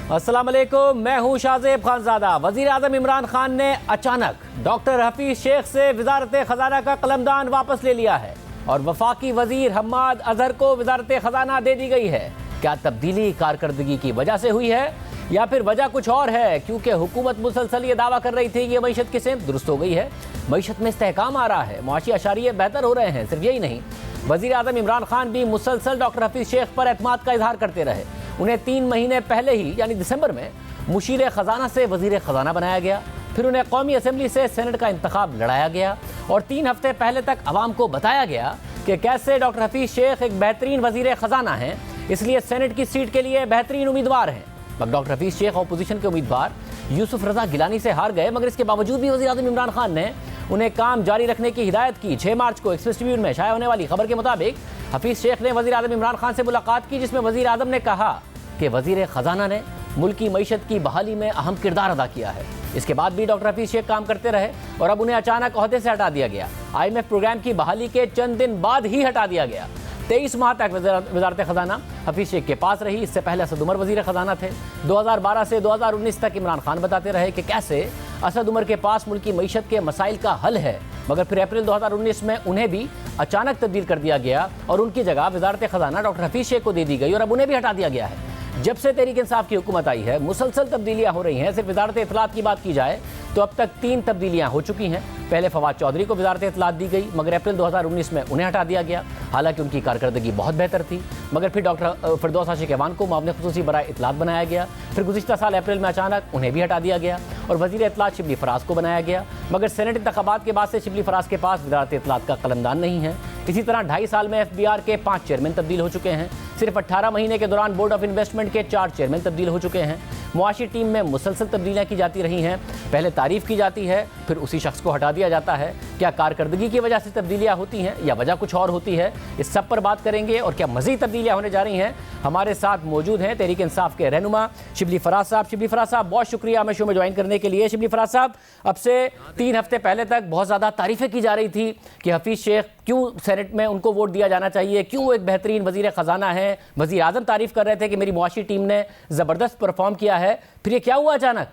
अस्सलाम वालेकुम, मैं हूं शाहजेब खानजादा। वजीर आजम इमरान खान ने अचानक डॉक्टर हफीज शेख से वजारत खजाना का कलमदान वापस ले लिया है और वफाकी वजीर हम्माद अजहर को वजारत खजाना दे दी गई है। क्या तब्दीली कारकर्दगी की वजह से हुई है या फिर वजह कुछ और है? क्योंकि हुकूमत मुसलसल ये दावा कर रही थी कि मईशत की सेहत दुरुस्त हो गई है, मईशत में इस्तेहकाम आ रहा है, मुआशी अशारिये बेहतर हो रहे हैं। सिर्फ यही नहीं, वजीर आजम इमरान खान भी मुसलसल डॉक्टर हफीज शेख पर एतमाद का इजहार करते रहे। उन्हें 3 महीने पहले ही यानी दिसंबर में मुशीर खजाना से वजीर खजाना बनाया गया, फिर उन्हें कौमी असम्बली से सेनेट का इंतखाब लड़ाया गया और 3 हफ्ते पहले तक अवाम को बताया गया कि कैसे डॉक्टर हफीज शेख एक बेहतरीन वजीर खजाना हैं, इसलिए सेनेट की सीट के लिए बेहतरीन उम्मीदवार हैं। मगर डॉक्टर हफीज शेख अपोजिशन के उम्मीदवार यूसुफ रजा गिलानी से हार गए, मगर इसके बावजूद भी वज़ीर आज़म इमरान खान ने उन्हें काम जारी रखने की हिदायत की। 6 मार्च को एक्सप्रेस ट्रिब्यून में शाया होने वाली खबर के मुताबिक हफीज शेख ने वज़ीर आज़म इमरान खान से मुलाकात की, जिसमें वज़ीर आज़म ने कहा कि वज़ीर ख़जाना ने मुल्क की मईशत की बहाली में अहम किरदार अदा किया है। इसके बाद भी डॉक्टर हफीज शेख काम करते रहे और अब उन्हें अचानक ओहदे से हटा दिया गया। IMF प्रोग्राम की बहाली के चंद दिन बाद ही हटा दिया गया। 23 माह तक वजारत खजाना हफीज शेख के पास रही। इससे पहले असद उमर वजीर खजाना थे। 2012 से 2019 तक इमरान खान बताते रहे कि कैसे असद उमर के पास मुल्क की मईशत के मसाइल का हल है, मगर फिर अप्रैल 2019 में उन्हें भी अचानक तब्दील कर दिया गया और उनकी जगह वजारत खजाना डॉक्टर हफीज शेख को दे दी गई और अब उन्हें भी हटा दिया गया है। जब से तहरीक इंसाफ की हुकूमत आई है, मुसलसल तब्दीलियां हो रही हैं। सिर्फ वजारत इत्तलात की बात की जाए तो अब तक 3 तब्दीलियां हो चुकी हैं। पहले फवाद चौधरी को वजारत इत्तलात दी गई, मगर अप्रैल 2019 में उन्हें हटा दिया गया, हालांकि उनकी कारकर्दगी बहुत बेहतर थी। मगर फिर डॉक्टर फिरदौस आशिक एवान को मुआविन खुसूसी बराए इत्तलात बनाया गया। फिर गुज़िश्ता साल अप्रैल में अचानक उन्हें भी हटा दिया गया और वज़ीर इत्तलात शिबली फराज को बनाया गया। मगर सेनेट इंतखाबात के बाद से शिबली फराज के पास वजारत इत्तलात का कलमदान नहीं है। इसी तरह 2.5 साल में FBR के 5 चेयरमैन तब्दील हो चुके हैं। सिर्फ 18 महीने के दौरान बोर्ड ऑफ इन्वेस्टमेंट के 4 चेयरमैन तब्दील हो चुके हैं। मुआशी टीम में मुसलसल तब्दीलियाँ की जाती रही हैं। पहले तारीफ़ की जाती है, फिर उसी शख्स को हटा दिया जाता है। क्या कारकर्दगी की वजह से तब्दीलियाँ होती हैं या वजह कुछ और होती है? इस सब पर बात करेंगे। और क्या मज़ीद तब्दीलियाँ होने जा रही हैं? हमारे साथ मौजूद हैं तहरीक इंसाफ के रहनुमा शिबली फराज साहब। शिबली फराज साहब, बहुत शुक्रिया हमें शो में ज्वाइन करने के लिए। शिबली फराज साहब, अब से 3 हफ्ते पहले तक बहुत ज़्यादा तारीफ़ें की जा रही थी कि हफीज शेख क्यों सेनेट में उनको वोट दिया जाना चाहिए, क्यों वो एक बेहतरीन वज़ीर ख़जाना है। वज़ीर आज़म तारीफ़ कर रहे थे कि मेरी मुआशी टीम ने ज़बरदस्त परफॉर्म किया है। फिर ये क्या हुआ अचानक?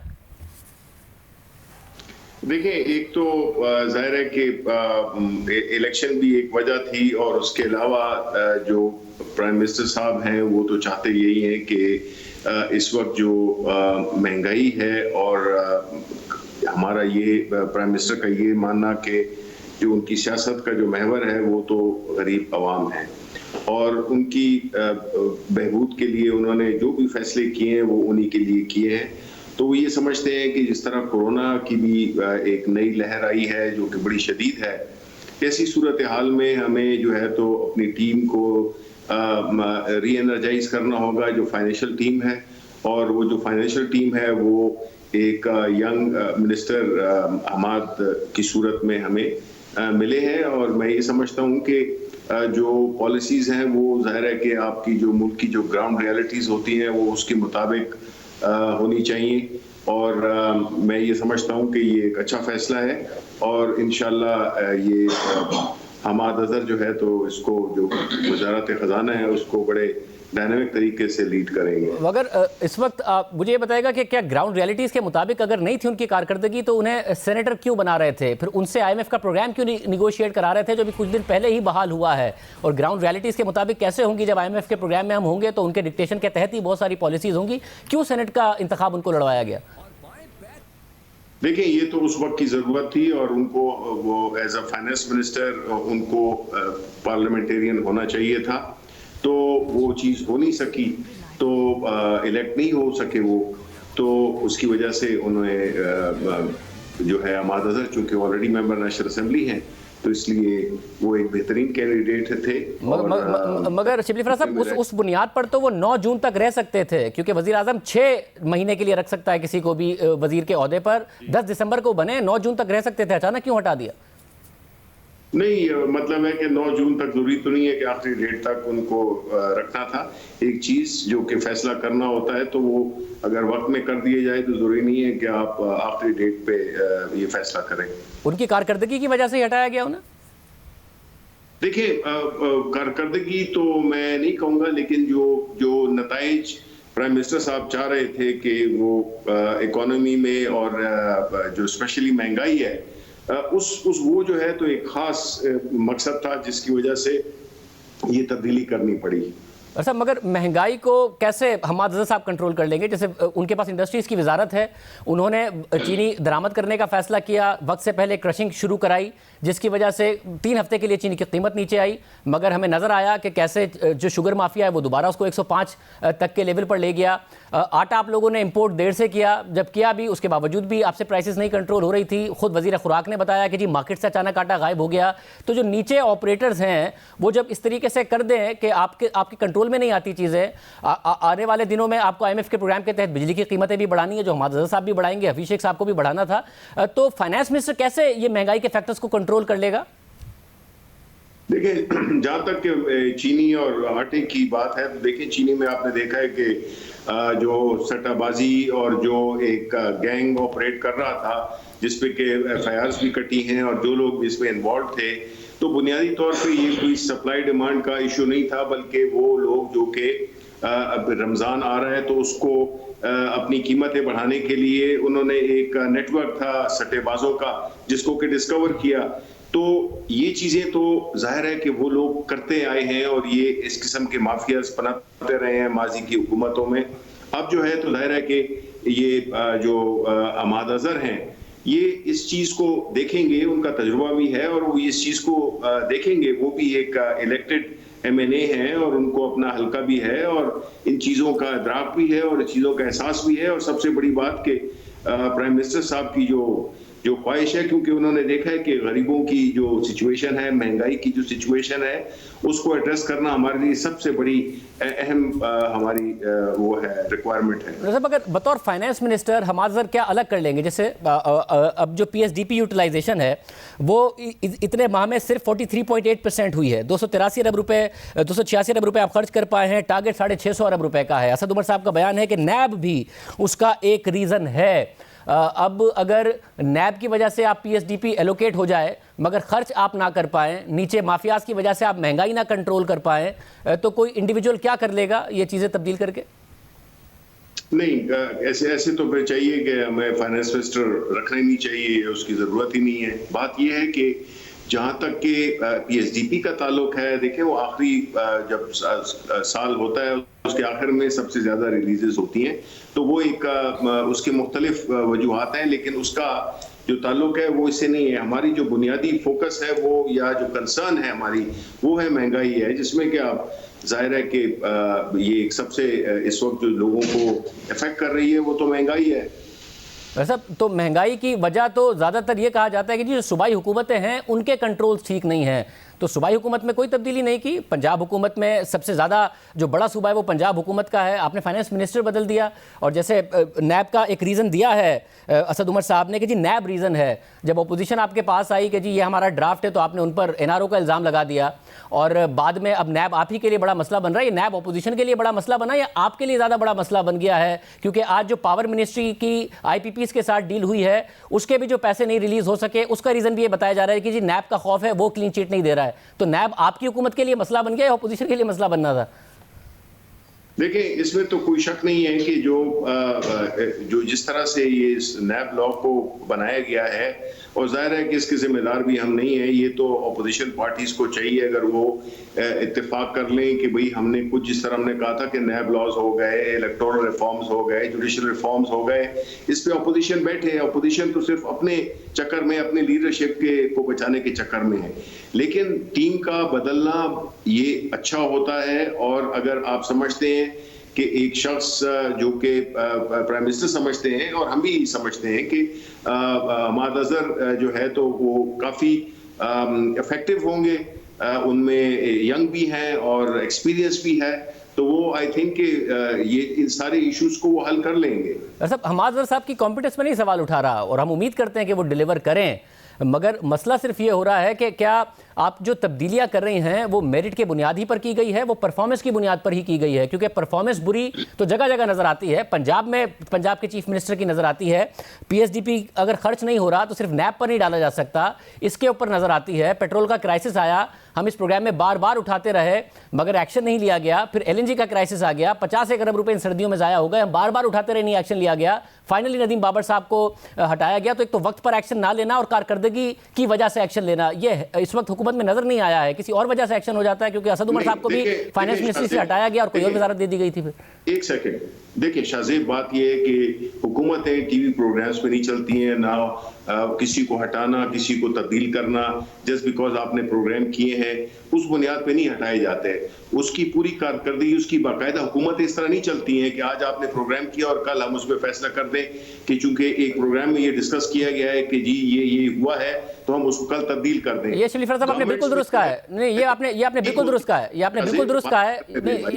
देखिए, एक तो जाहिर है कि इलेक्शन भी एक वजह थी और उसके अलावा जो प्राइम मिनिस्टर साहब हैं वो तो चाहते यही हैं कि इस वक्त जो महंगाई है और हमारा ये प्राइम मिनिस्टर का ये मानना कि जो उनकी सियासत का जो महवर है वो तो गरीब अवाम है और उनकी बहबूद के लिए उन्होंने जो भी फैसले किए हैं वो उन्हीं के लिए किए हैं। तो वो ये समझते हैं कि जिस तरह कोरोना की भी एक नई लहर आई है जो कि बड़ी शदीद है, ऐसी सूरत हाल में हमें जो है तो अपनी टीम को री एनर्जाइज करना होगा, जो फाइनेंशियल टीम है। और वो जो फाइनेंशियल टीम है वो एक यंग मिनिस्टर हमाद की सूरत में हमें मिले हैं और मैं ये समझता हूँ कि जो पॉलिसीज़ हैं वो जाहिर है कि आपकी जो मुल्क की जो ग्राउंड रियलिटीज़ होती हैं वो उसके मुताबिक होनी चाहिए और मैं ये समझता हूँ कि ये एक अच्छा फैसला है और इंशाल्लाह ये हमाद अजहर जो है तो इसको जो वजारत खजाना है उसको बड़े डायनामिक तरीके से लीड करेंगे। अगर इस वक्त मुझे ये बताएगा कि क्या ग्राउंड रियलिटीज़ के मुताबिक अगर नहीं थी उनकी कारकर्दगी तो उन्हें सेनेटर क्यों बना रहे थे? फिर उनसे IMF का प्रोग्राम क्यों निगोशिएट करा रहे थे जो भी कुछ दिन पहले ही बहाल हुआ है? और ग्राउंड रियलिटीज़ के मुताबिक कैसे होंगी? जब IMF के प्रोग्राम में हम होंगे तो उनके डिक्टेशन के तहत ही बहुत सारी पॉलिसीज़ होंगी। क्यों सेनेट का इंतखाब उनको लड़वाया गया? देखिए, ये तो उस वक्त की ज़रूरत थी और उनको वो एज अ फाइनेंस मिनिस्टर उनको पार्लियामेंटेरियन होना चाहिए था, तो वो चीज़ हो नहीं सकी, तो इलेक्ट नहीं हो सके वो, तो उसकी वजह से उन्होंने जो है हमाद अजहर चूँकि ऑलरेडी मेंबर नेशनल असेंबली हैं तो इसलिए वो एक बेहतरीन कैंडिडेट थे। मगर शिबली फराज साहब, उस बुनियाद पर तो वो 9 जून तक रह सकते थे क्योंकि वज़ीर आज़म 6 महीने के लिए रख सकता है किसी को भी वज़ीर के ओहदे पर। 10 दिसंबर को बने, 9 जून तक रह सकते थे, अचानक क्यों हटा दिया? नहीं, मतलब है कि 9 जून तक जरूरी तो नहीं है कि आखिरी डेट तक उनको रखना था। एक चीज़ जो कि फैसला करना होता है तो वो अगर वक्त में कर दिए जाए तो जरूरी नहीं है कि आप आखिरी डेट पे ये फैसला करें। उनकी कारकर्दगी की वजह से ही हटाया गया उन्हें? देखिए, कारकर्दगी तो मैं नहीं कहूँगा, लेकिन जो नताइज प्राइम मिनिस्टर साहब चाह रहे थे कि वो इकोनॉमी में और जो स्पेशली महंगाई है उस वो जो है तो एक खास मकसद था जिसकी वजह से ये तब्दीली करनी पड़ी। अच्छा, मगर महंगाई को कैसे हम्माद अज़हर साहब कंट्रोल कर लेंगे? जैसे उनके पास इंडस्ट्रीज़ की वजारत है, उन्होंने चीनी दरामद करने का फैसला किया, वक्त से पहले क्रशिंग शुरू कराई, जिसकी वजह से 3 हफ्ते के लिए चीनी की कीमत नीचे आई। मगर हमें नज़र आया कि कैसे जो शुगर माफिया है वो दोबारा उसको 105 तक के लेवल पर ले गया। आटा आप लोगों ने इंपोर्ट देर से किया, जब किया भी उसके बावजूद भी आपसे प्राइसेस नहीं कंट्रोल हो रही थी। खुद वज़ीर खुराक ने बताया कि जी मार्केट से अचानक आटा गायब हो गया। तो जो नीचे ऑपरेटर्स हैं वो जब इस तरीके से कर दें कि आपके कंट्रोल में नहीं आती चीज़ें, आने वाले दिनों में आपको IMF के प्रोग्राम के तहत बिजली की कीमतें भी बढ़ानी है, जो हम्माद अज़हर साहब भी बढ़ाएंगे, हफीज़ शेख साहब को भी बढ़ाना था, तो फाइनेंस मिनिस्टर कैसे ये महंगाई के फैक्टर्स को कंट्रोल कर लेगा? देखिए, जहां तक कि चीनी और आटे की बात है तो देखिए चीनी में आपने देखा है कि जो सट्टाबाजी और जो एक गैंग ऑपरेट कर रहा था जिसपे के FIRs भी कटी हैं और जो लोग इसमें इन्वॉल्व थे, तो बुनियादी तौर पे ये कोई सप्लाई डिमांड का इशू नहीं था, बल्कि वो लोग जो कि अब रमज़ान आ रहा है तो उसको अपनी कीमतें बढ़ाने के लिए उन्होंने एक नेटवर्क था सट्टेबाजों का जिसको कि डिस्कवर किया। तो ये चीजें तो जाहिर है कि वो लोग करते आए हैं और ये इस किस्म के माफियाज पनपते रहे हैं माजी की हुकूमतों में। अब जो है तो जाहिर है कि ये जो हम्माद अज़हर हैं ये इस चीज को देखेंगे, उनका तजुर्बा भी है और वो इस चीज को देखेंगे। वो भी एक इलेक्टेड MNA हैं और उनको अपना हल्का भी है और इन चीजों का इदराक भी है और इन चीजों का एहसास भी है। और सबसे बड़ी बात कि प्राइम मिनिस्टर साहब की जो ख्वाहिश है, क्योंकि उन्होंने देखा है कि गरीबों की जो सिचुएशन है, महंगाई की जो सिचुएशन है, उसको एड्रेस करना हमारे लिए सबसे बड़ी अहम हमारी वो है रिक्वायरमेंट है। अगर बतौर फाइनेंस मिनिस्टर हम्माद अज़हर क्या अलग कर लेंगे? जैसे अब जो PSDP यूटिलाइजेशन है वो इतने माह में सिर्फ 43.8% हुई है। 283 अरब रुपए 286 अरब रुपए आप खर्च कर पाए हैं, टारगेट 650 अरब रुपए का है। असद उमर साहब का बयान है कि नैब भी उसका एक रीज़न है। अब अगर नैब की वजह से आप PSDP एलोकेट हो जाए मगर खर्च आप ना कर पाएँ, नीचे माफियाज की वजह से आप महंगाई ना कंट्रोल कर पाएँ, तो कोई इंडिविजुअल क्या कर लेगा ये चीज़ें तब्दील करके? नहीं, ऐसे तो फिर चाहिए कि हमें फाइनेंस मिनिस्टर रखना ही नहीं चाहिए, उसकी ज़रूरत ही नहीं है। बात यह है कि जहाँ तक कि PSDP का ताल्लुक है, देखिए वो आखिरी जब साल होता है उसके आखिर में सबसे ज़्यादा रिलीजेस होती हैं, तो वो एक उसके मुख्तलिफ वजूहात हैं, लेकिन उसका जो ताल्लुक है वो इससे नहीं है। हमारी जो बुनियादी फोकस है वो या जो कंसर्न है हमारी वो है महंगाई है, जिसमें कि आप जाहिर है कि ये एक सबसे इस वक्त जो लोगों को इफेक्ट कर रही है वो तो महंगाई है। वैसा तो महंगाई की वजह तो ज़्यादातर ये कहा जाता है कि जो सूबाई हुकूमतें हैं उनके कंट्रोल्स ठीक नहीं हैं। तो सूबाई हुकूमत में कोई तब्दीली नहीं की। पंजाब हुकूमत में सबसे ज़्यादा जो बड़ा सूबा है वो पंजाब हुकूमत का है, आपने फाइनेंस मिनिस्टर बदल दिया। और जैसे नैब का एक रीज़न दिया है असद उमर साहब ने कि जी नैब रीज़न है। जब अपोजिशन आपके पास आई कि जी ये हमारा ड्राफ्ट है तो आपने उन पर NRO का इल्ज़ाम लगा दिया और बाद में अब नैब आप ही के लिए बड़ा मसला बन रहा है। ये नैब अपोजिशन के लिए बड़ा मसला बना या आपके लिए ज़्यादा बड़ा मसला बन गया है? क्योंकि आज जो पावर मिनिस्ट्री की IPPs के साथ डील हुई है उसके भी जो पैसे नहीं रिलीज़ हो सके, उसका रीज़न भी ये बताया जा रहा है कि जी नैब का खौफ है, वो क्लीन चिट नहीं दे रहा है। तो नैब आपकी हुकूमत के लिए मसला बन गया या अपोजिशन के लिए मसला बनना था? देखिए, इसमें तो कोई शक नहीं है कि जो जिस तरह से ये इस नैब लॉ को बनाया गया है, और जाहिर है कि इसके जिम्मेदार भी हम नहीं हैं, ये तो अपोजिशन पार्टीज को चाहिए अगर वो इत्तेफाक कर लें कि भाई हमने कुछ जिस तरह हमने कहा था कि नैब लॉज हो गए, इलेक्टोरल रिफॉर्म्स हो गए, जुडिशल रिफॉर्म्स हो गए, इस पे अपोजिशन बैठे। अपोजिशन तो सिर्फ अपने चक्कर में, अपने लीडरशिप को बचाने के चक्कर में है। लेकिन टीम का बदलना ये अच्छा होता है, और अगर आप समझते हैं कि एक शख्स जो कि प्राइम मिनिस्टर समझते हैं और हम भी समझते हैं कि हम्माद अज़हर जो है तो वो काफ़ी इफेक्टिव होंगे, उनमें यंग भी हैं और एक्सपीरियंस भी है, तो वो आई थिंक ये इन सारे इश्यूज को वो हल कर लेंगे। साहब हम्माद अज़हर साहब की कॉम्पिटेंस में नहीं सवाल उठा रहा और हम उम्मीद करते हैं कि वो डिलीवर करें, मगर मसला सिर्फ ये हो रहा है कि क्या आप जो तब्दीलियां कर रही हैं वो मेरिट के बुनियाद ही पर की गई है, वो परफॉर्मेंस की बुनियाद पर ही की गई है? क्योंकि परफॉर्मेंस बुरी तो जगह जगह नजर आती है। पंजाब में पंजाब के चीफ मिनिस्टर की नजर आती है, पीएसडीपी अगर खर्च नहीं हो रहा तो सिर्फ नैब पर नहीं डाला जा सकता, इसके ऊपर नजर आती है। पेट्रोल का क्राइसिस आया, हम इस प्रोग्राम में बार बार उठाते रहे मगर एक्शन नहीं लिया गया। फिर एलएनजी का क्राइसिस आ गया, 50 अरब रुपए इन सर्दियों में जाया हो गए, हम बार बार उठाते रहे, नहीं एक्शन लिया गया। फाइनली नदीम बाबर साहब को हटाया गया। तो एक तो वक्त पर एक्शन ना लेना और कारकर्दगी की वजह से एक्शन लेना, ये इस वक्त हुकूमत में नजर नहीं आया है। किसी और वजह से एक्शन हो जाता है, क्योंकि असद उमर साहब को भी फाइनेंस मिनिस्ट्री से हटाया गया और कोई और वजारत दे दी गई थी। फिर एक सेकंड देखिए शाहजेब, बात यह है कि हुकूमतें टीवी प्रोग्राम्स पे नहीं चलती हैं ना, किसी को हटाना, किसी को तब्दील करना जस्ट बिकॉज आपने प्रोग्राम किए हैं उस बुनियाद पे नहीं हटाए जाते। उसकी पूरी कारकर्दगी, उसकी बाकायदा हुकूमतें इस तरह नहीं चलती हैं कि आज आपने प्रोग्राम किया और कल हम उस पर फैसला कर दें कि चूंकि एक प्रोग्राम में ये डिस्कस किया गया है कि जी ये हुआ है तो हम उसको कल तब्दील कर दें। ये शरीफ साहब आपने बिल्कुल दुरुस्त कहा है। नहीं, ये आपने बिल्कुल दुरुस्त कहा है, ये आपने बिल्कुल दुरुस्त कहा है।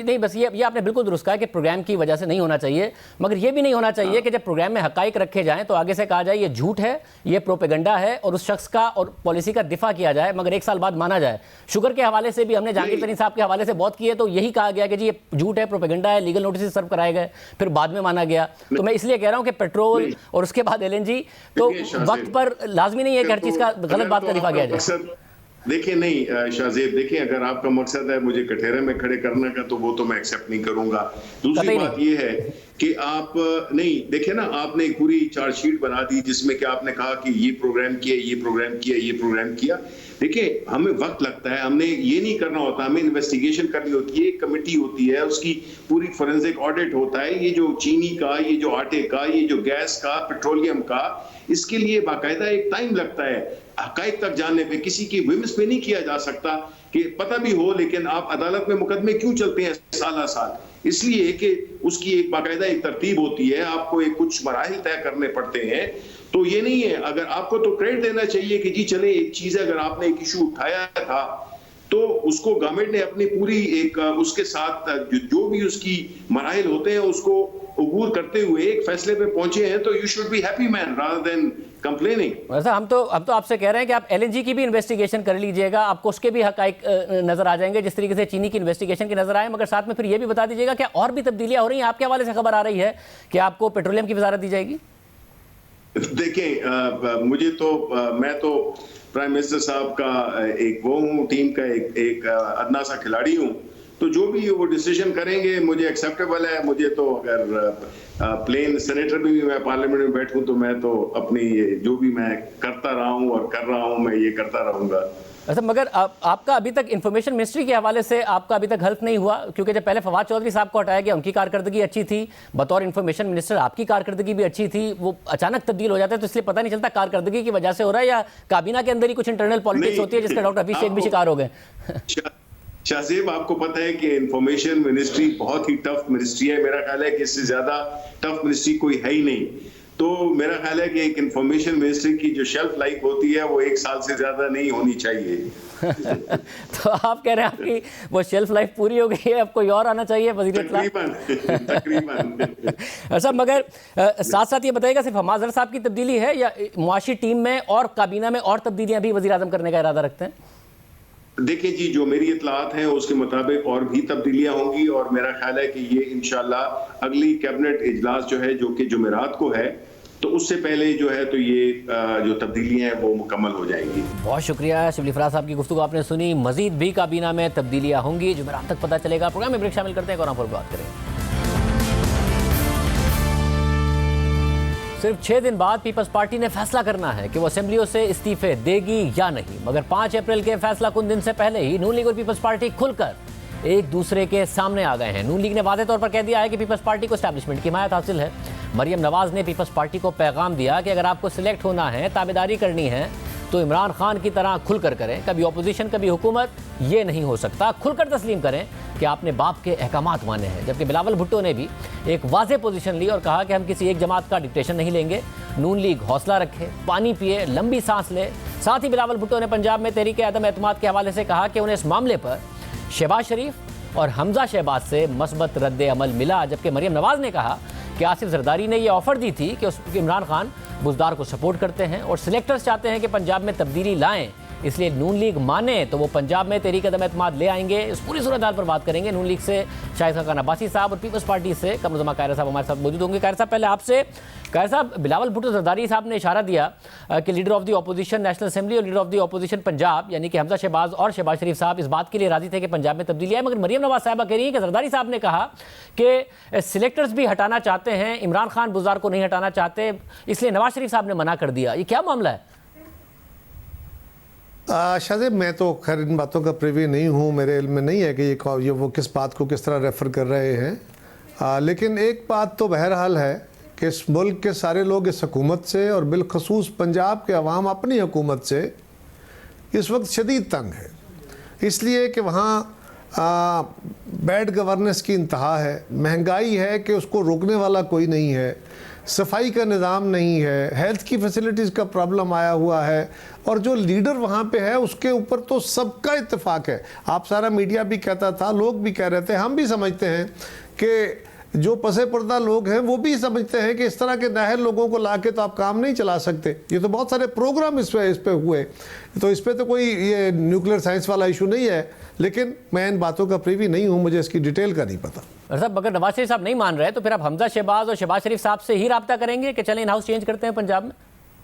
नहीं बस ये आपने बिल्कुल दुरुस्त कहा है कि प्रोग्राम की वजह से नहीं होना चाहिए, मगर ये भी नहीं होना चाहिए कि जब प्रोग्राम में हकाइक रखे जाएं तो आगे से कहा जाए ये झूठ है, ये प्रोपेगेंडा है और उस शख्स का और पॉलिसी का दिफा किया जाए, मगर एक साल बाद माना जाए। शुगर के हवाले से भी हमने जहांगीर तरीन साहब के हवाले से बहुत किए, तो यही कहा गया कि जी ये झूठ है, प्रोपेगेंडा है, लीगल नोटिस सर्व कराए गए, फिर बाद में माना गया। तो मैं इसलिए कह रहा हूं कि पेट्रोल और उसके बाद एलएनजी, तो वक्त पर लाजमी नहीं है कि हर चीज का गलत बात का दिफा किया जाए। देखिए नहीं शाहजेब, देखिए अगर आपका मकसद है मुझे कठेरे में खड़े करने का तो वो तो मैं एक्सेप्ट नहीं करूंगा। दूसरी बात ये है कि आप नहीं, देखिए ना, आपने एक पूरी चार्जशीट बना दी जिसमें कि आपने कहा कि ये प्रोग्राम किया, ये प्रोग्राम किया, ये प्रोग्राम किया। देखिए हमें वक्त लगता है, हमने ये नहीं करना होता, हमें इन्वेस्टिगेशन करनी होती है, एक कमेटी होती है, उसकी पूरी फोरेंसिक ऑडिट होता है। ये जो चीनी का, ये जो आटे का, ये जो गैस का, पेट्रोलियम का, इसके लिए बाकायदा एक टाइम लगता है। हकाइक तक जानने पे किसी की विम्स पे नहीं किया जा सकता कि पता भी हो लेकिन आप अदालत में मुकदमे क्यों चलते हैं साल साल, इसलिए कि उसकी एक बाकायदा एक तरतीब होती है, आपको एक कुछ मराहिल तय करने पड़ते हैं। तो ये नहीं है, अगर आपको तो क्रेडिट देना चाहिए कि जी चले एक चीज है, अगर आपने एक इशू उठाया था तो उसको गवर्नमेंट ने अपनी पूरी एक उसके साथ जो भी उसकी मराहिल होते हैं उसको अबूर करते हुए एक फैसले पे पहुंचे हैं, तो you should be happy man rather than complaining. वैसे हम तो आपसे कह रहे हैं कि आप एलएनजी की भी इन्वेस्टिगेशन कर लीजिएगा, आपको उसके भी हकाइक नजर आ जाएंगे जिस तरीके से चीनी की इन्वेस्टिगेशन की नजर आए, मगर साथ में फिर ये भी बता दीजिएगा क्या और भी तब्दीलियां हो रही हैं? आपके हवाले से खबर आ रही है कि आपको पेट्रोलियम की वजारत दी जाएगी। देखिए मुझे तो मैं तो प्राइम मिनिस्टर साहब का एक वो हूँ, टीम का एक अदना सा खिलाड़ी हूँ, तो जो भी वो डिसीजन करेंगे मुझे एक्सेप्टेबल है। मुझे तो अगर प्लेन सेनेटर भी मैं पार्लियामेंट में बैठूं तो मैं तो अपनी जो भी मैं करता रहा हूं और कर रहा हूं मैं ये करता रहूंगा। अच्छा, मगर आपका अभी तक इंफॉर्मेशन मिनिस्ट्री के हवाले से आपका अभी तक हेल्प नहीं हुआ, क्योंकि जब पहले फवाद चौधरी साहब को हटाया गया उनकी कारकर्दगी अच्छी थी, बतौर इंफॉर्मेशन मिनिस्टर आपकी कारकर्दगी भी अच्छी थी, वो अचानक तब्दील हो जाता है तो इसलिए पता नहीं चलता कारकर्दगी की वजह से हो रहा है या काबीना के अंदर ही कुछ इंटरनल पॉलिटिक्स होती है जिसका डॉक्टर हफीज शेख भी शिकार हो गए। शाहजेब आपको पता है कि इंफॉर्मेशन मिनिस्ट्री बहुत ही टफ मिनिस्ट्री है, मेरा ख्याल है कि इससे ज्यादा टफ मिनिस्ट्री कोई है ही नहीं। तो मेरा ख्याल है कि एक इंफॉर्मेशन मिनिस्ट्री की जो शेल्फ लाइफ होती है वो 1 साल से ज्यादा नहीं होनी चाहिए। तो आप कह रहे हैं आपकी वो शेल्फ लाइफ पूरी हो गई है, अब कोई और आना चाहिए वज़ीर तकरीबन। अच्छा, मगर साथ साथ ये बताइएगा सिर्फ हमाद अजहर साहब की तब्दीली है या मुआशी टीम में और काबीना में और तब्दीलियां भी वज़ीर आज़म करने का इरादा रखते हैं? देखिए जी, जो मेरी इतलात हैं उसके मुताबिक और भी तब्दीलियां होंगी और मेरा ख्याल है कि ये इंशाल्लाह अगली कैबिनेट इजलास जो है जो कि जुमेरात को है तो उससे पहले जो है तो ये जो तब्दीलियां हैं वो मुकम्मल हो जाएंगी। बहुत शुक्रिया शिबली फराज साहब की गुफ्तगू आपने सुनी। मजीद भी काबीना में तब्दीलियां होंगी, जुमेरात तक पता चलेगा। प्रोग्राम में ब्रेक शामिल करते हैं, कोरोना पर बात करें। सिर्फ 6 दिन बाद पीपल्स पार्टी ने फैसला करना है कि वो असेंबलियों से इस्तीफे देगी या नहीं, मगर 5 अप्रैल के फैसला कुन दिन से पहले ही नून लीग और पीपल्स पार्टी खुलकर एक दूसरे के सामने आ गए हैं। नून लीग ने वादे तौर पर कह दिया है कि पीपल्स पार्टी को एस्टैब्लिशमेंट की हिमायत हासिल है। मरियम नवाज ने पीपल्स पार्टी को पैगाम दिया कि अगर आपको सिलेक्ट होना है, ताबेदारी करनी है तो इमरान खान की तरह खुलकर करें, कभी ऑपोजिशन कभी हुकूमत, ये नहीं हो सकता। खुलकर तस्लीम करें कि आपने बाप के अहकामात माने हैं। जबकि बिलावल भुट्टो ने भी एक वाज़ेह पोजीशन ली और कहा कि हम किसी एक जमात का डिक्टेशन नहीं लेंगे। नून लीग हौसला रखे, पानी पिए, लंबी सांस ले। साथ ही बिलावल भुट्टो ने पंजाब में तहरीक अदम एतमाद के हवाले से कहा कि उन्हें इस मामले पर शहबाज शरीफ और हमजा शहबाज से मस्बत रद्द अमल मिला। जबकि मरियम नवाज ने कहा कि आसिफ जरदारी ने यह ऑफर दी थी कि इमरान खान बुज़दार को सपोर्ट करते हैं और सिलेक्टर्स चाहते हैं कि पंजाब में तब्दीली लाएं, इसलिए नून लीग माने तो वो पंजाब में तहरीक अदम-ए-एतमाद ले आएंगे। इस पूरी सूरत हाल पर बात करेंगे नून लीग से शाहिद खान अब्बासी साहब और पीपल्स पार्टी से कमरुज़्ज़मा कायरा साहब हमारे साथ मौजूद होंगे। कायरा साहब, पहले आपसे, कायरा साहब, बिलावल भुट्टो जरदारी साहब ने इशारा दिया कि leader of the opposition national assembly और leader of the opposition Punjab यानी कि हमजा शहबाज और शहबाज शरीफ साहब इस बात के लिए राजी थे कि पंजाब में तब्दीली आए, मगर मरियम नवाज साहिबा कह रही है कि जरदारी साहब ने कहा कि सिलेक्टर्स भी हटाना चाहते हैं, इमरान खान बुज़दार को नहीं हटाना चाहते, इसलिए नवाज शरीफ साहब ने मना कर दिया। ये क्या मामला है? शाहजेब, मैं तो खैर इन बातों का प्रिवी नहीं हूँ, मेरे इल्म में नहीं है कि ये वो किस बात को किस तरह रेफ़र कर रहे हैं। लेकिन एक बात तो बहरहाल है कि इस मुल्क के सारे लोग इस हुकूमत से और बिलखसूस पंजाब के अवाम अपनी हुकूमत से इस वक्त शदीद तंग है, इसलिए कि वहाँ बैड गवर्नेंस की इंतहा है, महंगाई है कि उसको रोकने वाला कोई नहीं है, सफाई का निज़ाम नहीं है, हेल्थ की फैसिलिटीज़ का प्रॉब्लम आया हुआ है, और जो लीडर वहाँ पे है उसके ऊपर तो सबका इत्तेफाक है। आप सारा मीडिया भी कहता था, लोग भी कह रहे थे, हम भी समझते हैं कि जो पसे पर्दा लोग हैं वो भी समझते हैं कि इस तरह के नाहल लोगों को लाके तो आप काम नहीं चला सकते। ये तो बहुत सारे प्रोग्राम इस पे हुए, तो इस पे तो कोई ये न्यूक्लियर साइंस वाला इशू नहीं है, लेकिन मैं इन बातों का प्रीवी नहीं हूँ, मुझे इसकी डिटेल का नहीं पता। साहब, अगर नवाज शरीफ साहब नहीं मान रहे तो फिर आप हमजा शहबाज और शहबाज शरीफ साहब से ही राब्ता करेंगे कि चलें इन हाउस चेंज करते हैं पंजाब में?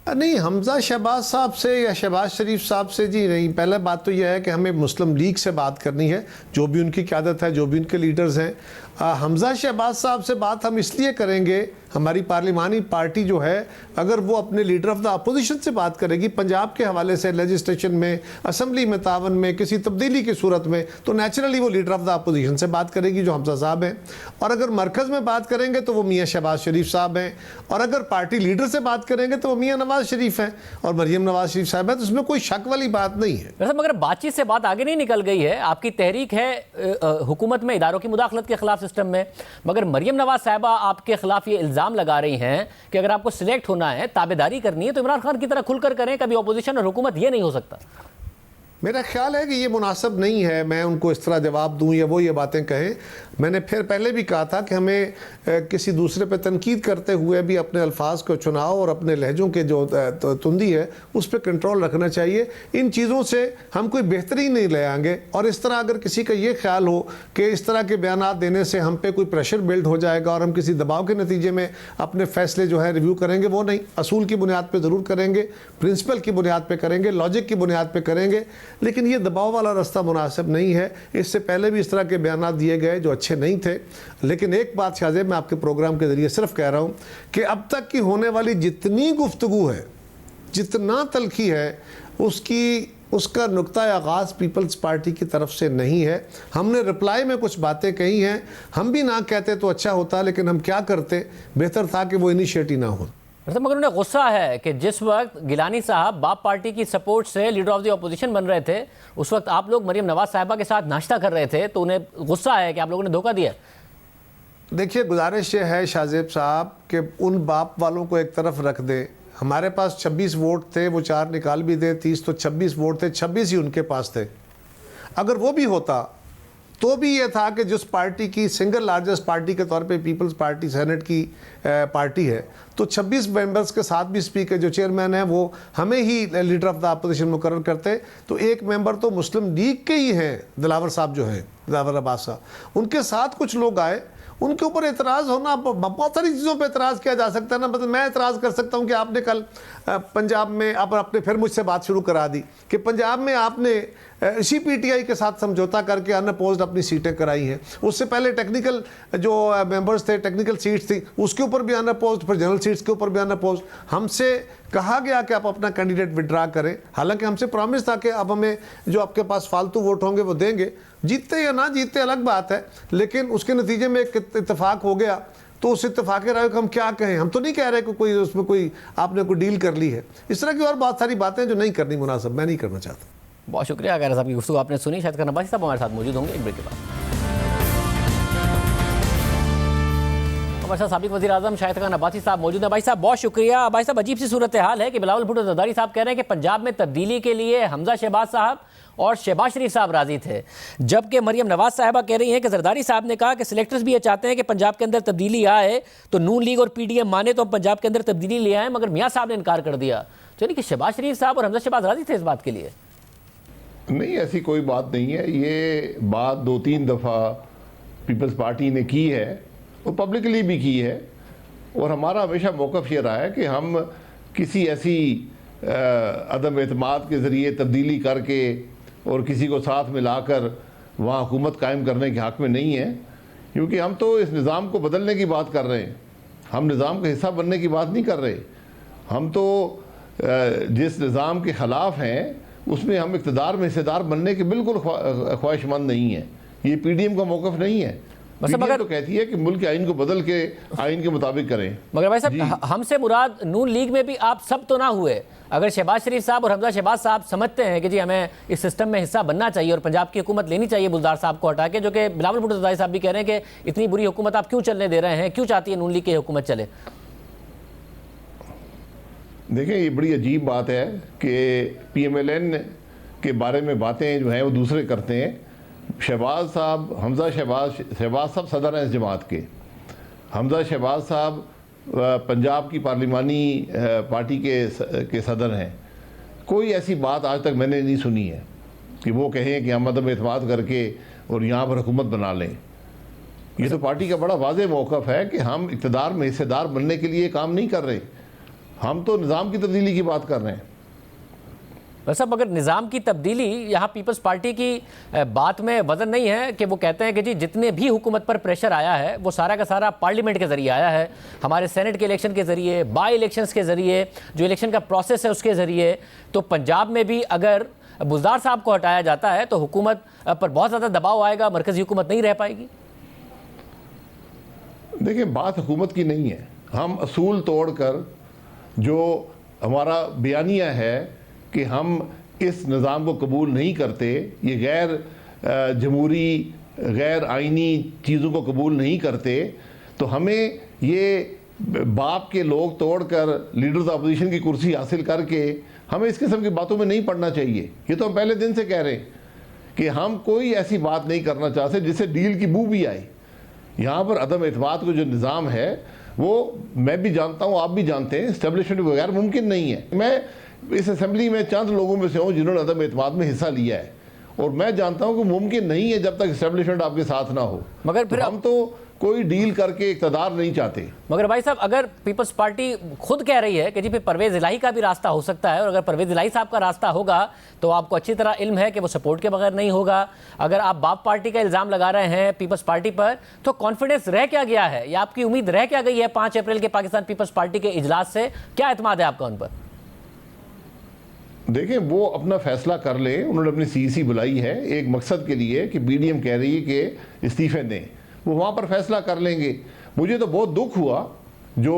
नहीं, हमजा शहबाज साहब से या शहबाज शरीफ साहब से जी नहीं। पहले बात तो यह है कि हमें मुस्लिम लीग से बात करनी है, जो भी उनकी क़यादत है, जो भी उनके लीडर्स हैं। हमजा शहबाज साहब से बात हम इसलिए करेंगे, हमारी पार्लिमानी पार्टी जो है अगर वो अपने लीडर ऑफ द अपोजिशन से बात करेगी पंजाब के हवाले से, लेजिस्लेशन में, असम्बली में तावन में, किसी तब्दीली की सूरत में, तो नेचुरली वो लीडर ऑफ द अपोजिशन से बात करेगी जो हमजा साहब हैं। और अगर मरकज़ में बात करेंगे तो वो मियाँ शहबाज शरीफ साहब हैं, और अगर पार्टी लीडर से बात करेंगे तो वो मियाँ नवाज शरीफ हैं और मरियम नवाज शरीफ साहब है, तो उसमें कोई शक वाली बात नहीं है। मगर बातचीत से बात आगे नहीं निकल गई है, आपकी तहरीक है हुकूमत में इदारों की मुदाखलत के खिलाफ सिस्टम में, मगर मरियम नवाज साहिबा आपके खिलाफ ये इल्ज़ाम लगा रही हैं कि अगर आपको सिलेक्ट होना है, ताबेदारी करनी है, तो इमरान खान की तरह खुलकर करें, कभी ऑपोजिशन और हुकूमत ये नहीं हो सकता। मेरा ख्याल है कि ये मुनासिब नहीं है मैं उनको इस तरह जवाब दूं या वो ये बातें कहें। मैंने फिर पहले भी कहा था कि हमें किसी दूसरे पे तनकीद करते हुए भी अपने अल्फाज को चुनाव और अपने लहजों के जो तुंदी है उस पर कंट्रोल रखना चाहिए। इन चीज़ों से हम कोई बेहतरी नहीं ले आएंगे, और इस तरह अगर किसी का ये ख्याल हो कि इस तरह के बयान देने से हम पे कोई प्रेशर बिल्ड हो जाएगा और हम किसी दबाव के नतीजे में अपने फैसले जो है रिव्यू करेंगे, वो नहीं, असूल की बुनियाद पर ज़रूर करेंगे, प्रिंसिपल की बुनियाद पर करेंगे, लॉजिक की बुनियाद पर करेंगे, लेकिन ये दबाव वाला रास्ता मुनासिब नहीं है। इससे पहले भी इस तरह के बयान दिए गए जो अच्छे नहीं थे। लेकिन एक बात शाहजेब, मैं आपके प्रोग्राम के ज़रिए सिर्फ कह रहा हूँ कि अब तक की होने वाली जितनी गुफ्तगू है, जितना तलखी है, उसका नुक्ता आगाज़ पीपल्स पार्टी की तरफ से नहीं है। हमने रिप्लाई में कुछ बातें कही हैं, हम भी ना कहते तो अच्छा होता, लेकिन हम क्या करते, बेहतर था कि वो इनिशिएटिव ना हो। मगर उन्हें गुस्सा है कि जिस वक्त गिलानी साहब बाप पार्टी की सपोर्ट से लीडर ऑफ द ऑपोजिशन बन रहे थे, उस वक्त आप लोग मरियम नवाज साहिबा के साथ नाश्ता कर रहे थे, तो उन्हें गुस्सा है कि आप लोगों ने धोखा दिया। देखिए, गुजारिश ये है शाहजेब साहब कि उन बाप वालों को एक तरफ रख दे। हमारे पास 26 वोट थे, वो 4 निकाल भी दे, 30 तो 26 वोट थे, 26 ही उनके पास थे। अगर वो भी होता तो भी ये था कि जिस पार्टी की सिंगल लार्जेस्ट पार्टी के तौर पे पीपल्स पार्टी सेनेट की पार्टी है, तो 26 मेंबर्स के साथ भी स्पीकर जो चेयरमैन है वो हमें ही लीडर ऑफ द अपोजिशन मुकर्रर करते, तो एक मेंबर तो मुस्लिम लीग के ही हैं, दिलावर साहब जो हैं, दिलावर अब्बास साहब, उनके साथ कुछ लोग आए, उनके ऊपर एतराज़ होना, बहुत सारी चीज़ों पे एतराज़ किया जा सकता है ना। मतलब मैं एतराज़ कर सकता हूँ कि आपने कल पंजाब में आपने फिर मुझसे बात शुरू करा दी कि पंजाब में आपने इसी पीटीआई के साथ समझौता करके अनअपोज्ड अपनी सीटें कराई हैं। उससे पहले टेक्निकल जो मेंबर्स थे, टेक्निकल सीट्स थी, उसके ऊपर भी अनअपोज्ड, फिर जनरल सीट्स के ऊपर भी अनअपोज्ड। हमसे कहा गया कि आप अपना कैंडिडेट विड्रा करें, हालांकि हमसे प्रॉमिस था कि अब हमें जो आपके पास फालतू वोट होंगे वो देंगे, जीतते या ना जीतते अलग बात है, लेकिन उसके नतीजे में एक इत्तेफाक हो गया, तो उस इत्तेफाक के राय को हम क्या कहें। हम तो नहीं कह रहे कि कोई उसमें कोई आपने कोई डील कर ली है, इस तरह की और बहुत सारी बातें जो नहीं करनी मुनासिब, मैं नहीं करना चाहता। बहुत शुक्रिया कायरा साहब की गुफ्तगू आपने सुनी। शाहिद खान अब्बासी साहब हमारे साथ मौजूद होंगे एक ब्रेक के बाद। हमारे साथ साबिक वज़ीर आज़म शाहिद खान अब्बासी साहब मौजूद हैं। भाई साहब बहुत शुक्रिया। भाई साहब, अजीब सी सूरत हाल है कि बिलावल भुट्टो जरदारी साहब कह रहे हैं कि पंजाब में तब्दीली के लिए हमजा शहबाज साहब और शहबाज शरीफ साहब राजी थे, जबकि मरियम नवाज साहिबा कह रही हैं कि जरदारी साहब ने कहा कि सिलेक्टर्स भी ये चाहते हैं कि पंजाब के अंदर तब्दीली आए, तो नून लीग और पीडीएम माने तो हम पंजाब के अंदर तब्दीली ले आए, मगर मियाँ साहब ने इनकार कर दिया। तो यानी कि शहबाज शरीफ साहब और हमजा शहबाज राजी थे इस बात के लिए। नहीं, ऐसी कोई बात नहीं है। ये बात 2-3 दफ़ा पीपल्स पार्टी ने की है और पब्लिकली भी की है, और हमारा हमेशा मौक़िफ़ ये रहा है कि हम किसी ऐसी अदम एतमाद के ज़रिए तब्दीली करके और किसी को साथ मिलाकर वहाँ हुकूमत कायम करने के हक़ में नहीं है, क्योंकि हम तो इस निज़ाम को बदलने की बात कर रहे हैं, हम निज़ाम का हिस्सा बनने की बात नहीं कर रहे। हम तो जिस निज़ाम के ख़िलाफ़ हैं उसमें हम इक़्तिदार में हिस्सेदार बनने के बिल्कुल ख्वाहिशमंद नहीं है। ये PDM का मौक़िफ़ नहीं है। PDM तो कहती है कि मुल्क के आइन को बदल के आइन के मुताबिक करें। मगर भाई साहब, हमसे मुराद नून लीग में भी आप सब तो ना हुए। अगर शहबाज शरीफ साहब और हमजा शहबाज साहब समझते हैं कि जी हमें इस सिस्टम में हिस्सा बनना चाहिए और पंजाब की हुकूमत लेनी चाहिए बुज़दार साहब को हटा के, जो कि बिलावल भुट्टो ज़रदारी साहब भी कह रहे हैं कि इतनी बुरी हुकूमत आप क्यों चलने दे रहे हैं, क्यों चाहती है नून लीग की हुकूमत चले? देखिए, ये बड़ी अजीब बात है कि PMLN के बारे में बातें जो हैं वो दूसरे करते हैं। शहबाज साहब, हमजा शहबाज साहब सदर हैं इस जमात के। हमजा शहबाज साहब पंजाब की पार्लिमानी पार्टी के सदर हैं। कोई ऐसी बात आज तक मैंने नहीं सुनी है कि वो कहें कि हम अदम एतमाद करके और यहाँ पर हुकूमत बना लें। ये तो पार्टी का बड़ा वाज़ेह मौक़िफ़ है कि हम इक़्तिदार में हिस्सेदार बनने के लिए काम नहीं कर रहे, हम तो निज़ाम की तब्दीली की बात कर रहे हैं। वैसे अगर निज़ाम की तब्दीली यहाँ पीपल्स पार्टी की बात में वजन नहीं है कि वो कहते हैं कि जी जितने भी हुकूमत पर प्रेशर आया है वो सारा का सारा पार्लियामेंट के ज़रिए आया है, हमारे सेनेट के इलेक्शन के ज़रिए, बाई इलेक्शंस के ज़रिए, जो इलेक्शन का प्रोसेस है उसके ज़रिए। तो पंजाब में भी अगर बुज़दार साहब को हटाया जाता है तो हुकूमत पर बहुत ज़्यादा दबाव आएगा, मरकज़ी हुकूमत नहीं रह पाएगी। देखिए, बात हुकूमत की नहीं है। हम असूल तोड़ कर जो हमारा बयानिया है कि हम इस निज़ाम को कबूल नहीं करते, ये गैर जमहूरी गैर आइनी चीज़ों को कबूल नहीं करते, तो हमें ये बाप के लोग तोड़कर लीडर्स अपोजिशन की कुर्सी हासिल करके हमें इस किस्म की बातों में नहीं पड़ना चाहिए। ये तो हम पहले दिन से कह रहे हैं कि हम कोई ऐसी बात नहीं करना चाहते जिससे डील की बू भी आए। यहाँ पर अदम एतमाद को जो निज़ाम है वो मैं भी जानता हूँ, आप भी जानते हैं, इस्टेब्लिशमेंट बगैर मुमकिन नहीं है। मैं इस असेंबली में चंद लोगों में से हूँ जिन्होंने अदम एतमाद में हिस्सा लिया है, और मैं जानता हूँ कि मुमकिन नहीं है जब तक इस्टेब्लिशमेंट आपके साथ ना हो। मगर फिर हम तो कोई डील करके इक़्तिदार नहीं चाहते। मगर भाई साहब, अगर पीपल्स पार्टी खुद कह रही है कि जी फिर परवेज़ इलाही का भी रास्ता हो सकता है, और अगर परवेज़ इलाही साहब का रास्ता होगा तो आपको अच्छी तरह इल्म है कि वो सपोर्ट के बगैर नहीं होगा। अगर आप बाप पार्टी का इल्ज़ाम लगा रहे हैं पीपल्स पार्टी पर, तो कॉन्फिडेंस रह क्या गया है या आपकी उम्मीद रह क्या गई है 5 अप्रैल के पाकिस्तान पीपल्स पार्टी के इजलास से? क्या एतमाद है आपका उन पर? देखें, वो अपना फैसला कर ले। उन्होंने अपनी CEC बुलाई है एक मकसद के लिए कि PDM कह रही है कि इस्तीफे दें, वो वहाँ पर फैसला कर लेंगे। मुझे तो बहुत दुख हुआ जो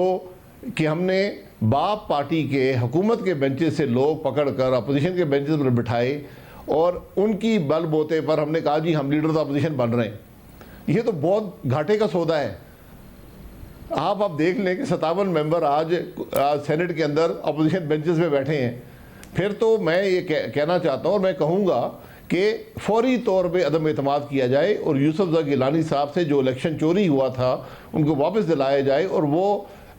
कि हमने बाप पार्टी के हुकूमत के बेंचेस से लोग पकड़ कर अपोजिशन के बेंचेस पर बिठाए और उनकी बल बोते पर हमने कहा जी हम लीडर ऑफ अपोजिशन बन रहे हैं। ये तो बहुत घाटे का सौदा है। आप देख लें कि 57 मेंबर आज सेनेट के अंदर अपोजिशन बेंचेस पे बैठे हैं। फिर तो मैं ये कहना चाहता हूँ और मैं कहूँगा कि फौरी तौर पे अदम एतमाद किया जाए और यूसुफ ज़र गिलानी साहब से जो इलेक्शन चोरी हुआ था उनको वापस दिलाया जाए और वो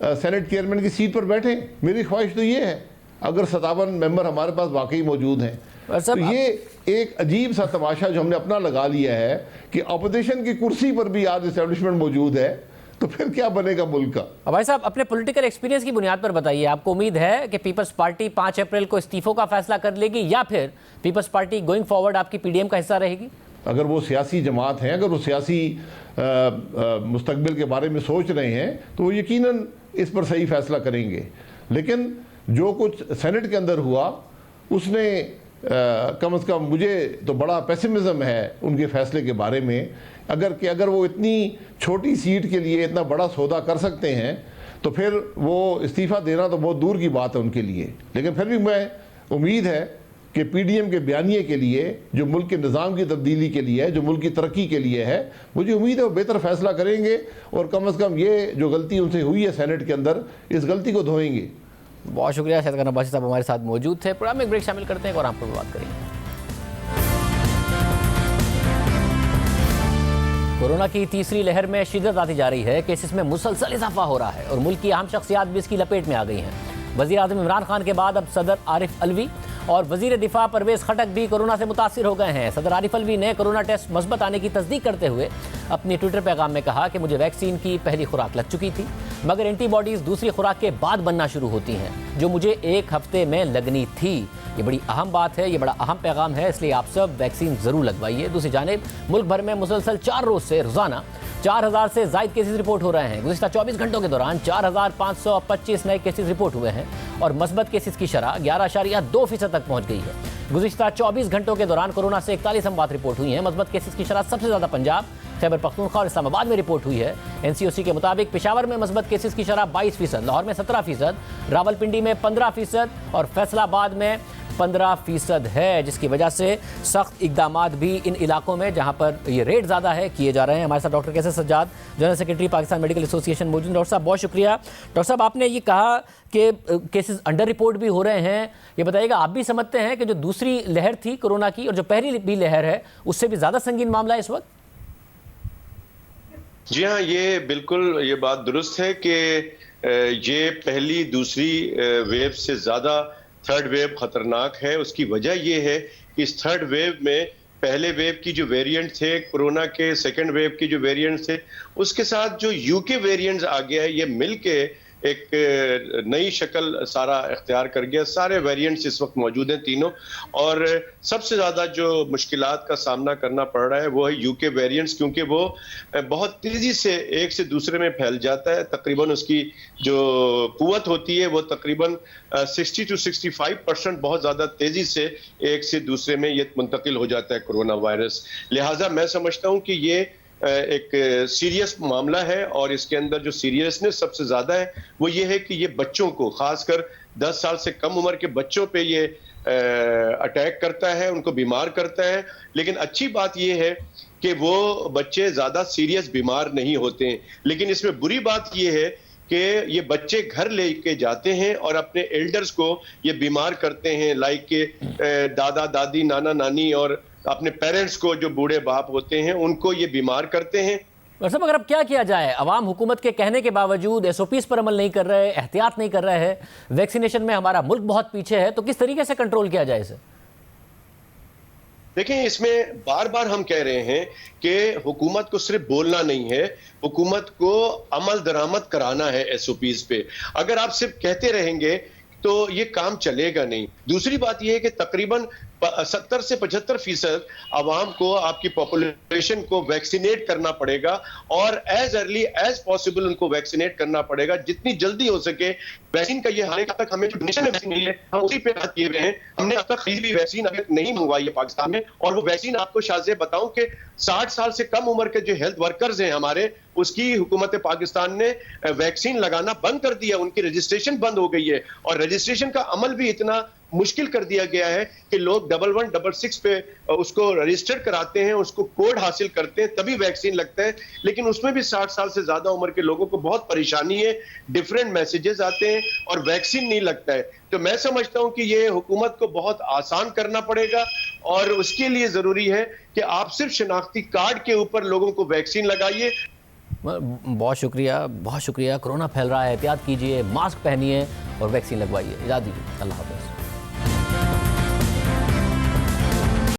सेनेट चेयरमैन की सीट पर बैठे। मेरी ख्वाहिश तो ये है, अगर 57 मेंबर हमारे पास वाकई मौजूद हैं। तो ये एक अजीब सा तमाशा जो हमने अपना लगा लिया है कि अपोजिशन की कुर्सी पर भी आज इस्टेब्लिशमेंट मौजूद है, तो फिर क्या बनेगा मुल्क का। भाई साहब, अपने पॉलिटिकल एक्सपीरियंस की बुनियाद पर बताइए, आपको उम्मीद है कि पीपल्स पार्टी 5 अप्रैल को इस्तीफों का फैसला कर लेगी या फिर पीपल्स पार्टी गोइंग फॉरवर्ड आपकी PDM का हिस्सा रहेगी? अगर वो सियासी जमात हैं, अगर वो सियासी मुस्तकबिल के बारे में सोच रहे हैं तो वो यकीनन इस पर सही फैसला करेंगे। लेकिन जो कुछ सेनेट के अंदर हुआ उसने कम से कम मुझे तो बड़ा पेसिमिज्म है उनके फैसले के बारे में। अगर वो इतनी छोटी सीट के लिए इतना बड़ा सौदा कर सकते हैं तो फिर वो इस्तीफ़ा देना तो बहुत दूर की बात है उनके लिए। लेकिन फिर भी मैं उम्मीद है कि PDM के बयानिए के लिए, जो मुल्क के निज़ाम की तब्दीली के लिए है, जो मुल्क की तरक्की के लिए है, मुझे उम्मीद है वो बेहतर फैसला करेंगे और कम से कम ये जो गलती उनसे हुई है सेनेट के अंदर, इस गलती को धोएंगे। बहुत शुक्रिया शहद खान अब्बासी साहब हमारे साथ मौजूद थे। प्रोग्राम में एक ब्रेक शामिल करते हैं और आप पर बात करेंगे। कोरोना की तीसरी लहर में शिद्दत आती जा रही है, केसेस में मुसलसल इजाफा हो रहा है और मुल्क की अहम शख्सियात भी इसकी लपेट में आ गई हैं। वज़ीर आज़म इमरान खान के बाद अब सदर आरिफ अलवी और वजीर दिफा परवेज खटक भी कोरोना से मुतासिर हो गए हैं। सदर आरिफ अलवी ने कोरोना टेस्ट मस्बत आने की तस्दीक करते हुए अपनी ट्विटर पैगाम में कहा कि मुझे वैक्सीन की पहली खुराक लग चुकी थी, मगर एंटीबॉडीज दूसरी खुराक के बाद बनना शुरू होती हैं, जो मुझे 1 हफ्ते में लगनी थी। ये बड़ी अहम बात है, ये बड़ा अहम पैगाम है, इसलिए आप सब वैक्सीन ज़रूर लगवाइए। दूसरी जानिब मुल्क भर में मुसलसल 4 रोज़ से रोज़ाना 4000 से ज़ायद केसेस रिपोर्ट हो रहे हैं। गुज़िश्ता 24 घंटों के दौरान 4525 नए केसेस रिपोर्ट हुए हैं और मस्बत केसेस की शरह 11.2% तक पहुंच गई है। गुज़िश्ता 24 घंटों के दौरान कोरोना से 41 अमवात रिपोर्ट हुई हैं। मस्बत केसेस की शरह सबसे ज़्यादा पंजाब, खैबर पख्तूनख्वा और इस्लामाबाद में रिपोर्ट हुई है। NCOC के मुताबिक पेशावर में मस्बत केसेस की शरह 22%, लाहौर में 17%, रावलपिंडी में 15% और फैसलाबाद में 15% है, जिसकी वजह से सख्त इकदामात भी इन इलाकों में जहां पर ये रेट ज़्यादा है किए जा रहे हैं। हमारे साथ doctor Qaiser Sajjad, general secretary Pakistan medical association मौजूद। डॉक्टर साहब बहुत शुक्रिया। डॉक्टर साहब, आपने ये कहा कि केसेस अंडर रिपोर्ट भी हो रहे हैं, ये बताइएगा आप भी समझते हैं कि जो दूसरी लहर थी कोरोना की और जो पहली भी लहर है उससे भी ज़्यादा संगीन मामला है इस वक्त? जी हाँ, ये बिल्कुल ये बात दुरुस्त है कि ये पहली दूसरी वेव से ज़्यादा थर्ड वेव खतरनाक है। उसकी वजह ये है कि इस थर्ड वेव में पहले वेव की जो वेरिएंट थे कोरोना के, सेकंड वेव की जो वेरिएंट थे, उसके साथ जो यूके वेरिएंट्स आ गया है, ये मिलके एक नई शक्ल सारा इख्तियार कर गया। सारे वेरिएंट्स इस वक्त मौजूद हैं तीनों, और सबसे ज़्यादा जो मुश्किलात का सामना करना पड़ रहा है वो है यूके वेरिएंट्स, क्योंकि वो बहुत तेज़ी से एक से दूसरे में फैल जाता है। तकरीबन उसकी जो कुव्वत होती है वो तकरीबन 60 to 65% बहुत ज़्यादा तेज़ी से एक से दूसरे में ये मुंतकिल हो जाता है कोरोना वायरस। लिहाजा मैं समझता हूँ कि ये एक सीरियस मामला है, और इसके अंदर जो सीरियसनेस सबसे ज्यादा है वो ये है कि ये बच्चों को, खासकर 10 साल से कम उम्र के बच्चों पे ये अटैक करता है, उनको बीमार करता है। लेकिन अच्छी बात ये है कि वो बच्चे ज्यादा सीरियस बीमार नहीं होते हैं। लेकिन इसमें बुरी बात ये है कि ये बच्चे घर लेके जाते हैं और अपने एल्डर्स को ये बीमार करते हैं, लाइक के दादा दादी, नाना नानी और अपने पेरेंट्स को, जो बूढ़े बाप होते हैं, उनको ये बीमार करते हैं। वैसे अगर अब क्या किया जाए, अवाम हुकूमत के कहने के बावजूद SOPs पर अमल नहीं कर रहे, एहतियात नहीं कर रहे हैं, वैक्सीनेशन में हमारा मुल्क बहुत पीछे है, तो किस तरीके से कंट्रोल किया जाए इसे? देखें, इसमें बार बार हम कह रहे हैं कि हुकूमत को सिर्फ बोलना नहीं है, हुकूमत को अमल दरामद कराना है SOPs पे। अगर आप सिर्फ कहते रहेंगे तो ये काम चलेगा नहीं। दूसरी बात यह है कि तकरीबन 70 से 75% आवाम को, आपकी पॉपुलेशन को वैक्सीनेट करना पड़ेगा, और एज अर्ली एज पॉसिबल उनको वैक्सीनेट करना पड़ेगा, जितनी जल्दी हो सके। वैक्सीन का ये हाल तक हमें जो डोनेशन वैक्सीन मिली है हम उसी पे बात किए हुए हैं। हमने अब तक खरीदी वैक्सीन अभी नहीं मंगवाई है पाकिस्तान में, और वो वैक्सीन आपको शायद बताऊं कि 60 साल से कम उम्र के जो हेल्थ वर्कर्स हैं हमारे, उसकी हुकूमत पाकिस्तान ने वैक्सीन लगाना बंद कर दिया, उनकी रजिस्ट्रेशन बंद हो गई है। और रजिस्ट्रेशन का अमल भी इतना मुश्किल कर दिया गया है कि लोग 1166 पे उसको रजिस्टर कराते हैं, उसको कोड हासिल करते हैं, तभी वैक्सीन लगता है। लेकिन उसमें भी 60 साल से ज्यादा उम्र के लोगों को बहुत परेशानी है, डिफरेंट मैसेजेस आते हैं और वैक्सीन नहीं लगता है। तो मैं समझता हूं कि ये हुकूमत को बहुत आसान करना पड़ेगा, और उसके लिए जरूरी है कि आप सिर्फ शनाख्ती कार्ड के ऊपर लोगों को वैक्सीन लगाइए। बहुत शुक्रिया, बहुत शुक्रिया। कोरोना फैल रहा है, एहतियात कीजिए, मास्क पहनिए और वैक्सीन लगवाइए। इजाज़त दीजिए, अल्लाह हाफ़िज़।